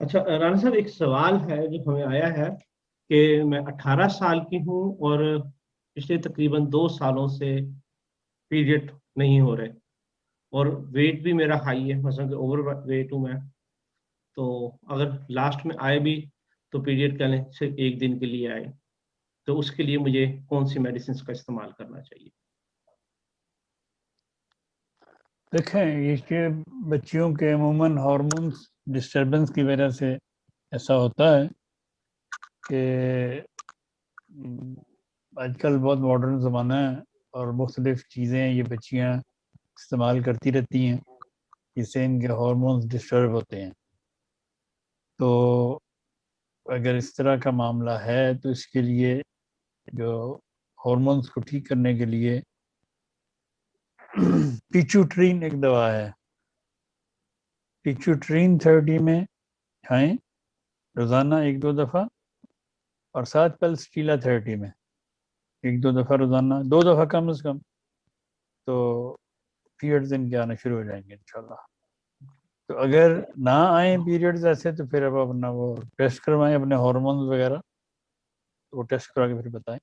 اچھا رانا صاحب، ایک سوال ہے جو ہمیں آیا ہے کہ میں 18 سال کی ہوں اور پچھلے تقریباً 2 سالوں سے پیریڈ نہیں ہو رہے، اور ویٹ بھی میرا ہائی ہے، مثلا کہ اوور ویٹ ہوں میں، تو اگر لاسٹ میں آئے بھی تو پیریڈ کہہ لیں صرف 1 دن کے لیے آئے، تو اس کے لیے مجھے کون سی میڈیسنس کا استعمال کرنا چاہیے؟ دیکھیں، یہ کہ بچیوں کے عموماً ہارمونس ڈسٹربنس کی وجہ سے ایسا ہوتا ہے کہ آج کل بہت ماڈرن زمانہ ہے اور مختلف چیزیں یہ بچیاں استعمال کرتی رہتی ہیں جس سے ان کے ہارمونس ڈسٹرب ہوتے ہیں. تو اگر اس طرح کا معاملہ ہے تو اس کے لیے جو ہارمونس کو ٹھیک کرنے کے لیے پیچوٹرین ایک دوا ہے. پیچوٹرین 30 میں کھائیں روزانہ 1-2 دفعہ، اور 7 پلس ٹیلا 30 میں 1-2 دفعہ روزانہ، 2 دفعہ کم از کم، تو پیریڈز ان کے آنا شروع ہو جائیں گے انشاءاللہ. تو اگر نہ آئیں پیریڈز ایسے تو پھر اب اپنا وہ ٹیسٹ کروائیں اپنے ہارمونز وغیرہ، تو وہ ٹیسٹ کرا کے پھر بتائیں.